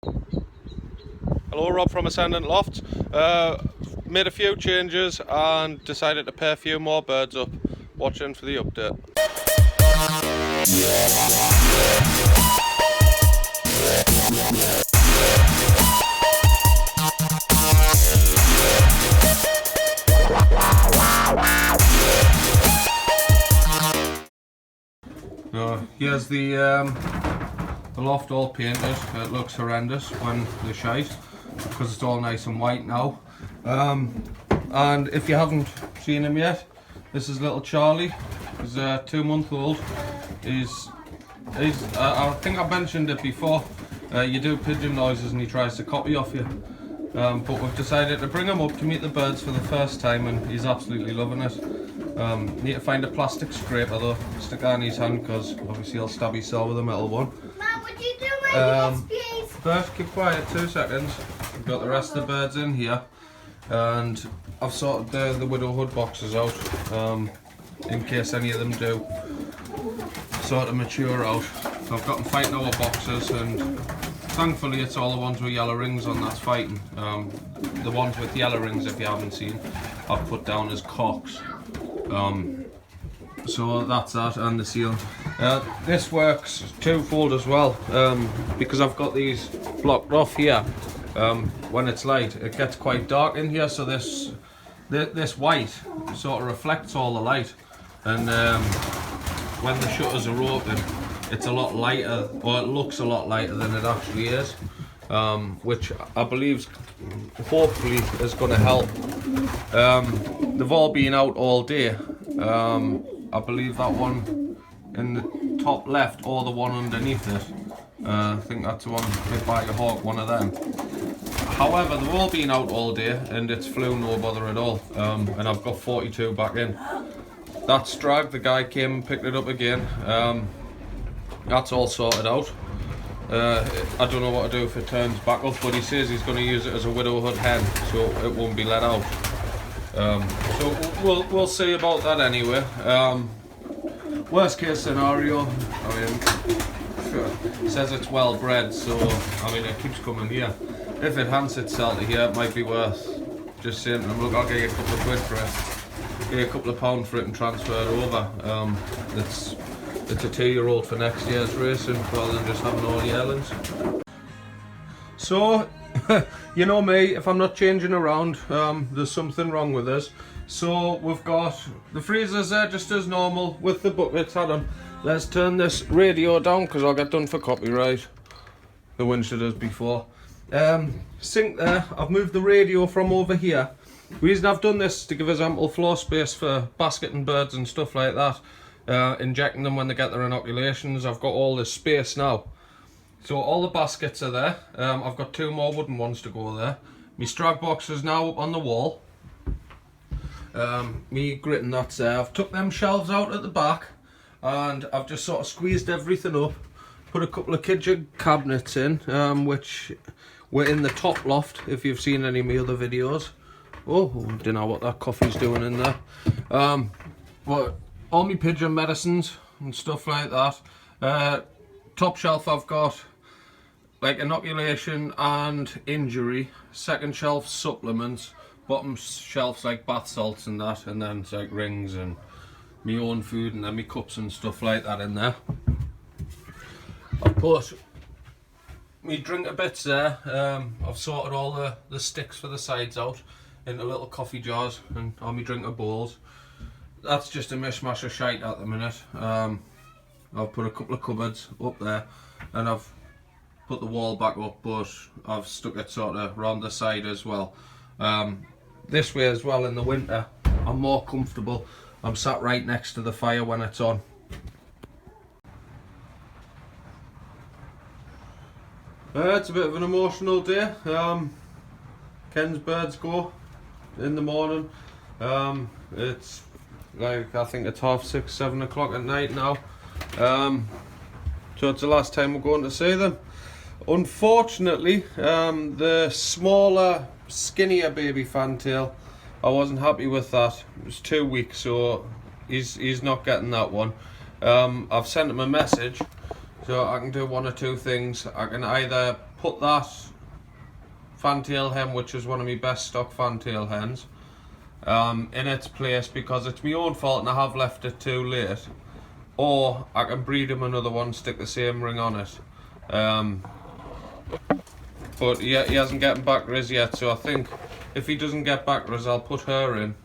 Hello, Rob from Ascendant Loft. Made a few changes and decided to pair a few more birds up. Watching for the update. Here's the loft all painted. It looks horrendous when they're shite because it's all nice and white now. And if you haven't seen him yet, this is little Charlie. He's 2 months old. I think I mentioned it before. You do pigeon noises and he tries to copy off you. But we've decided to bring him up to meet the birds for the first time, and he's absolutely loving it. Need to find a plastic scraper though, stick that in his hand because obviously he'll stab himself with a metal one. Mum, would you do my please? First, keep quiet, 2 seconds. We've got the rest of the birds in here, and I've sorted the widowhood boxes out in case any of them do sort of mature out. So I've got them fighting over boxes, and thankfully it's all the ones with yellow rings on that's fighting. The ones with yellow rings, if you haven't seen, I've put down as cocks. So that's that, and the seal. This works twofold as well, because I've got these blocked off here. When it's light, it gets quite dark in here, so this white sort of reflects all the light, and when the shutters are open, it's a lot lighter, or it looks a lot lighter than it actually is, which I believe hopefully is going to help. They've all been out all day. I believe that one in the top left or the one underneath it, I think that's the one hit by a hawk, one of them. However, they've all been out all day and it's flew no bother at all, and I've got 42 back in. That's drag, the guy came and picked it up again. That's all sorted out. I don't know what to do if it turns back up, but he says he's going to use it as a widowhood hen, so it won't be let out. So we'll see about that anyway. Worst case scenario, I mean, it says it's well bred, so I mean it keeps coming here. If it hands itself to here, it might be worth just saying to them, look, I'll get you a couple of quid for it, get you a couple of pounds for it and transfer it over. It's a 2-year-old for next year's racing rather than just having all the yearlings. So, you know me, if I'm not changing around, there's something wrong with us. So we've got the freezers there just as normal with the buckets. Adam, let's turn this radio down because I'll get done for copyright. The Winchester does before. Sink there, I've moved the radio from over here. The reason I've done this is to give us ample floor space for basketing birds and stuff like that. Injecting them when they get their inoculations. I've got all this space now. So all the baskets are there. I've got 2 more wooden ones to go there. My strag box is now up on the wall. Me gritting that's there. I've took them shelves out at the back and I've just sort of squeezed everything up. Put a couple of Pigeon cabinets in, which were in the top loft if you've seen any of my other videos. Oh, don't know what that coffee's doing in there. But all my pigeon medicines and stuff like that. Top shelf I've got like inoculation and injury. Second shelf supplements. Bottom shelf's like bath salts and that, and then it's like rings and my own food and then my cups and stuff like that in there. I've put my drinker bits there. I've sorted all the sticks for the sides out into little coffee jars and all my drinker bowls. That's just a mishmash of shite at the minute. I've put a couple of cupboards up there and I've put the wall back up, but I've stuck it sort of round the side as well. This way as well in the winter I'm more comfortable. I'm sat right next to the fire when it's on. It's a bit of an emotional day. Ken's birds go in the morning. It's like, I think it's 6:30, 7 o'clock at night now. So it's the last time we're going to see them. Unfortunately, the smaller, skinnier baby fantail, I wasn't happy with that. It was 2 weeks, so he's not getting that one. I've sent him a message, so I can do one or two things. I can either put that fantail hen, which is one of my best stock fantail hens, in its place because it's my own fault and I have left it too late, or I can breed him another one, stick the same ring on it. But yeah, he hasn't gotten backers yet, so I think if he doesn't get backers, I'll put her in.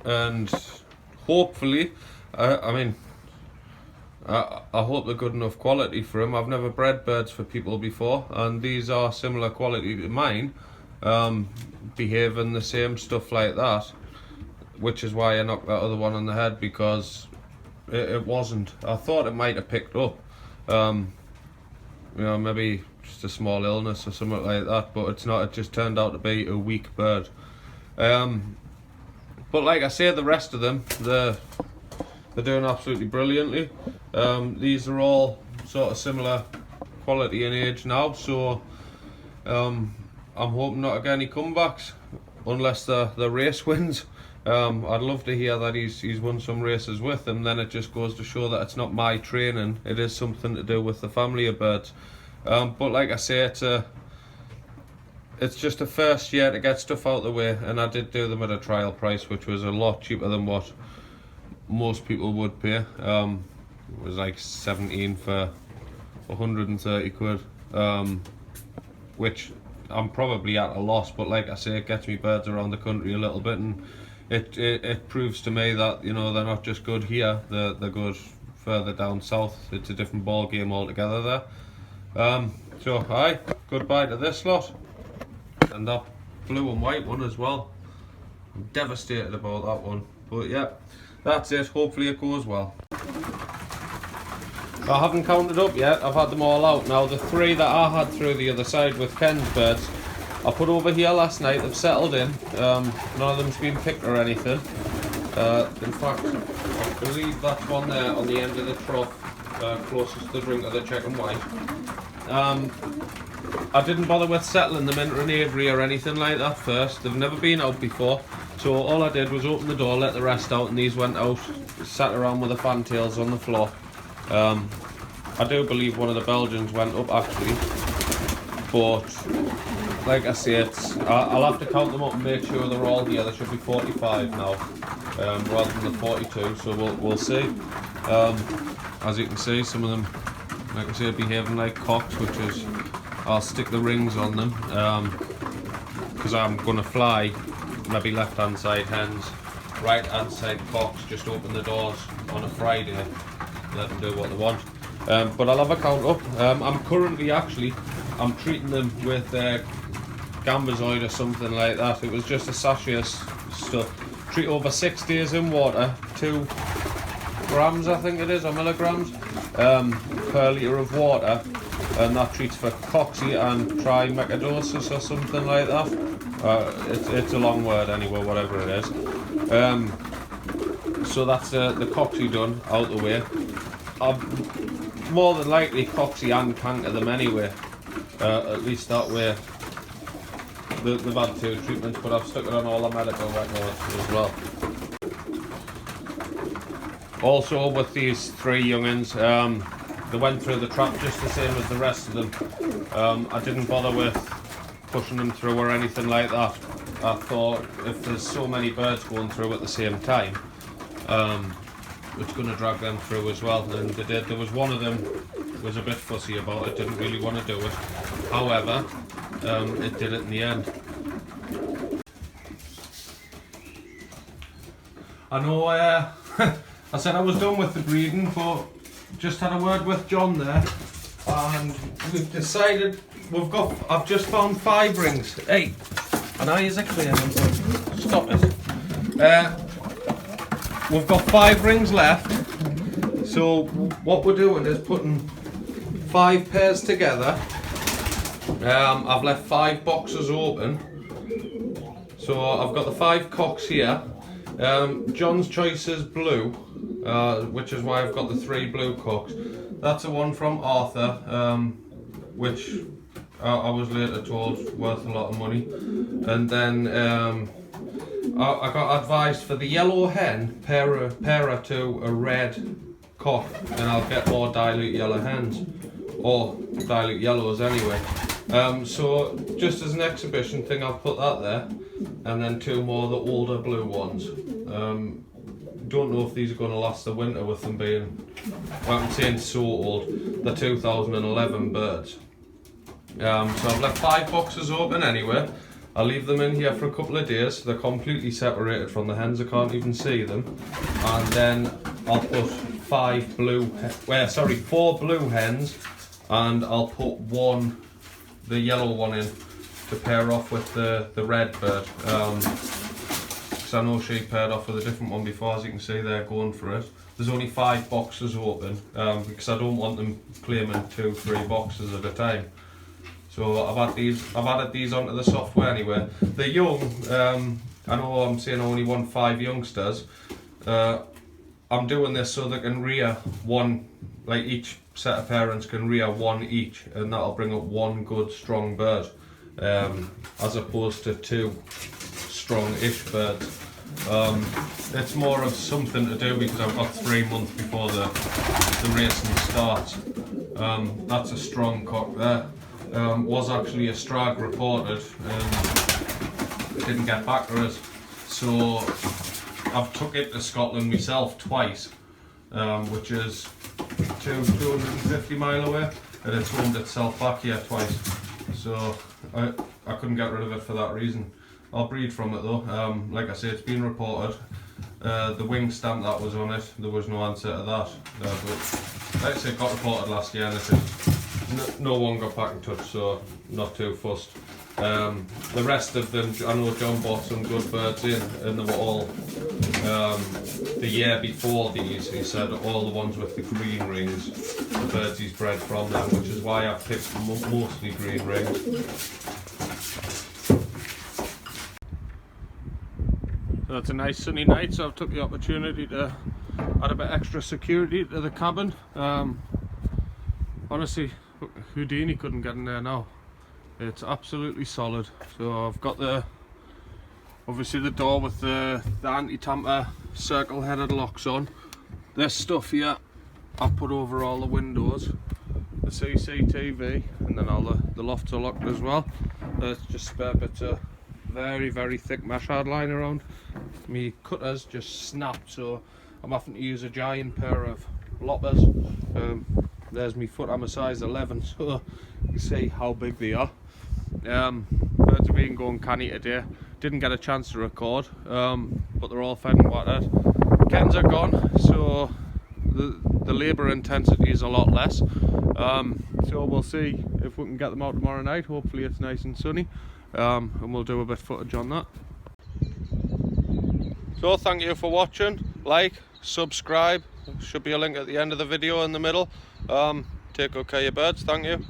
And hopefully, I hope they're good enough quality for him. I've never bred birds for people before, and these are similar quality to mine, behaving the same, stuff like that, which is why I knocked that other one on the head, because it wasn't. I thought it might have picked up. You know, maybe just a small illness or something like that, but it's not. It just turned out to be a weak bird. But like I say, the rest of them, they're doing absolutely brilliantly. These are all sort of similar quality and age now, so I'm hoping not to get any comebacks unless the race wins. I'd love to hear that he's won some races with them. Then it just goes to show that it's not my training, it is something to do with the family of birds. But like I say, it's just a first year to get stuff out of the way, and I did do them at a trial price, which was a lot cheaper than what most people would pay. It was like 17 for 130 quid, which I'm probably at a loss, but like I say, it gets me birds around the country a little bit, and it proves to me that, you know, they're not just good here, they're good further down south. It's a different ball game altogether there. So aye, goodbye to this lot, and that blue and white one as well. I'm devastated about that one, but yeah, that's it. Hopefully it goes well. I haven't counted up yet, I've had them all out now. The 3 that I had through the other side with Ken's birds, I put over here last night. They've settled in. None of them's been picked or anything. In fact, I believe that's one there on the end of the trough, closest to the drink of the check and white. I didn't bother with settling them into an aviary or anything like that first. They've never been out before, so all I did was open the door, let the rest out, and these went out, sat around with the fantails on the floor. I do believe one of the Belgians went up actually, but like I say, I'll have to count them up and make sure they're all here. There should be 45 now, rather than the 42, so we'll see. As you can see, some of them, like I say, are behaving like cocks, which is, I'll stick the rings on them, because I'm going to fly maybe left hand side hens, right hand side cocks, just open the doors on a Friday, let them do what they want. But I'll have a count up. I'm currently I'm treating them with Gambazoid or something like that. It was just a sachet of stuff. Treat over 6 days in water, 2 grams I think it is, or milligrams, per litre of water, and that treats for coxy and trimecadosis or something like that. It's a long word anyway, whatever it is. So that's the coxy done, out the way. I'm more than likely coxy and canker them anyway, at least that way. They've had 2 treatments, but I've stuck it on all the medical records as well. Also with these 3 young'uns, they went through the trap just the same as the rest of them. I didn't bother with pushing them through or anything like that. I thought if there's so many birds going through at the same time, it's going to drag them through as well, and they did. There was one of them was a bit fussy about it, didn't really want to do it. However, it did it in the end. I know I said I was done with the breeding, but just had a word with John there, and we've decided I've just found 5 rings. Hey, and I is a clear one. Stop it. We've got 5 rings left, so what we're doing is putting 5 pairs together. I've left 5 boxes open, so I've got the 5 cocks here. John's choice is blue, which is why I've got the 3 blue cocks. That's a one from Arthur, which I was later told worth a lot of money. And then I got advised for the yellow hen, pair her to a red cock, and I'll get more dilute yellow hens. or dilute yellows anyway. So just as an exhibition thing, I've put that there, and then 2 more of the older blue ones. Don't know if these are going to last the winter with them being, well, I'm saying so old. They're 2011 birds. So I've left 5 boxes open anyway. I'll leave them in here for a couple of days. They're completely separated from the hens. I can't even see them. And then I'll put 4 blue hens, and I'll put the yellow one in to pair off with the red bird. Because I know she paired off with a different one before. As you can see, they're going for it. There's only 5 boxes open because I don't want them claiming 2-3 boxes at a time. So I've added these onto the software anyway. The young, I know I'm saying I only want 5 youngsters. I'm doing this so they can rear one, like each set of parents can rear 1 each, and that'll bring up 1 good strong bird, as opposed to 2 strong-ish birds. It's more of something to do because I've got 3 months before the racing starts. That's a strong cock there. Was actually a strag reported, didn't get back to us, so I've took it to Scotland myself twice, which is 250 mile away, and it's homed itself back here twice, so I couldn't get rid of it for that reason. I'll breed from it though. Like I say, it's been reported. The wing stamp that was on it, there was no answer to that, but like I say, it got reported last year, and no one got back in touch, so not too fussed. The rest of them, I know John bought some good birds in, and they were all the year before these. He said all the ones with the green rings, the birds he's bred from them, which is why I've picked mostly green rings. So it's a nice sunny night, so I've took the opportunity to add a bit extra security to the cabin. Honestly, Houdini couldn't get in there now. It's absolutely solid. So I've got obviously the door with the anti-tamper circle headed locks on. This stuff here I've put over all the windows, the CCTV, and then all the lofts are locked as well. There's just spare bits of very thick mesh hard line around. My cutters just snapped, so I'm having to use a giant pair of loppers. There's my foot, I'm a size 11, so you can see how big they are. Birds have been going canny today. Didn't get a chance to record, but they're all fed and watered. Kittens are gone, so the labour intensity is a lot less. So we'll see if we can get them out tomorrow night. Hopefully it's nice and sunny, and we'll do a bit of footage on that. So thank you for watching. Like, subscribe. Should be a link at the end of the video in the middle. Take good care of your birds. Thank you.